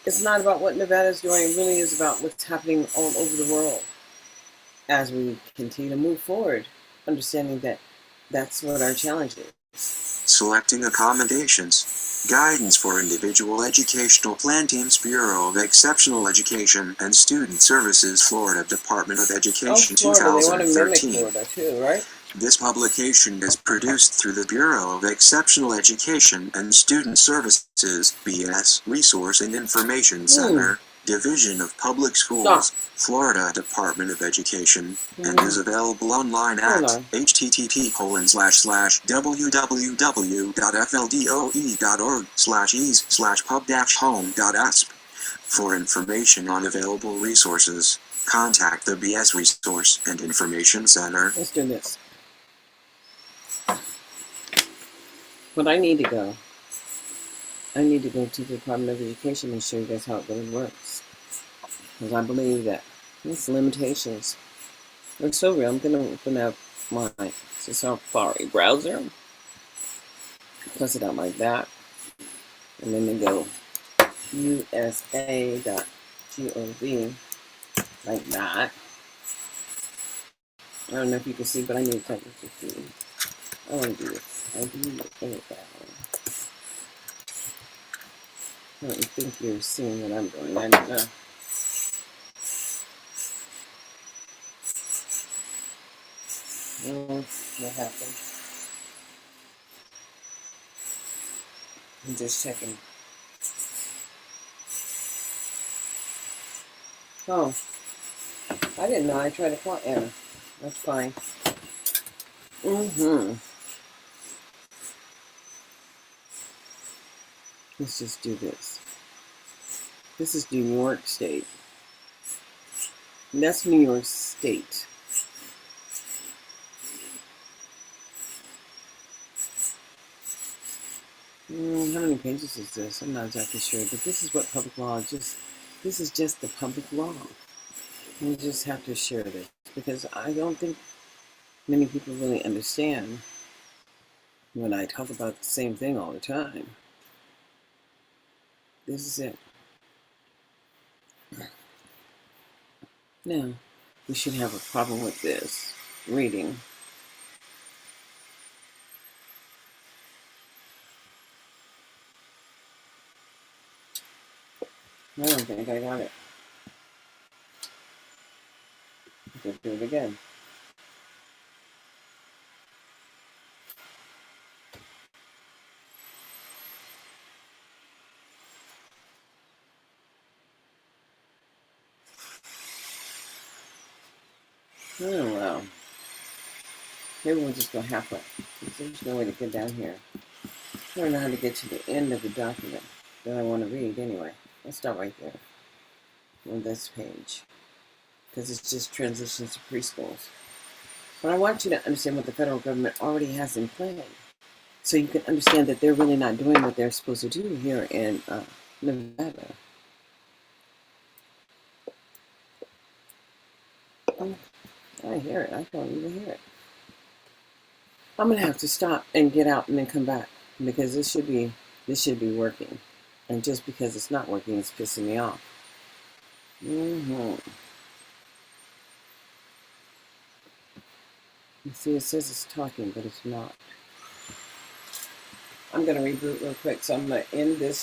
it's not about what Nevada's doing. It really is about what's happening all over the world as we continue to move forward, understanding that that's what our challenge is. Selecting accommodations. Guidance for Individual Educational Plan Teams, Bureau of Exceptional Education and Student Services, Florida Department of Education, Florida. 2013. They want to mimic Florida too, right? This publication is produced through the Bureau of Exceptional Education and Student Services, BS, Resource and Information Center, Division of Public Schools, Florida Department of Education, and is available online at http://www.fldoe.org/ease/pub-home.asp. For information on available resources, contact the BS Resource and Information Center. Let's do this. But I need to go to the Department of Education and show you guys how it really works. Because I believe that these limitations are so real. I'm going to open up my Safari browser, press it out like that, and then they go usa.gov like that. I don't know if you can see, but I need to type it to see. I want to do this. I do it that way. I don't think you're seeing what I'm doing. I don't know. What happened? I'm just checking. Oh, I didn't know. I tried to call Anna. That's fine. Let's just do this. This is New York State. And that's New York State. How many pages is this? I'm not exactly sure, but this is what public law this is just the public law. We just have to share this because I don't think many people really understand when I talk about the same thing all the time. This is it. Now, we shouldn't have a problem with this reading. I don't think I got it. Let's do it again. Oh, well. Maybe we'll just go halfway. There's no way to get down here. I don't know how to get to the end of the document that I want to read anyway. Let's start right there on this page because it's just transitions to preschools. But I want you to understand what the federal government already has in plan so you can understand that they're really not doing what they're supposed to do here in Nevada. I hear it. I don't even hear it. I'm going to have to stop and get out and then come back because this should be working. And just because it's not working, it's pissing me off. You see, it says it's talking, but it's not. I'm going to reboot real quick, so I'm going to end this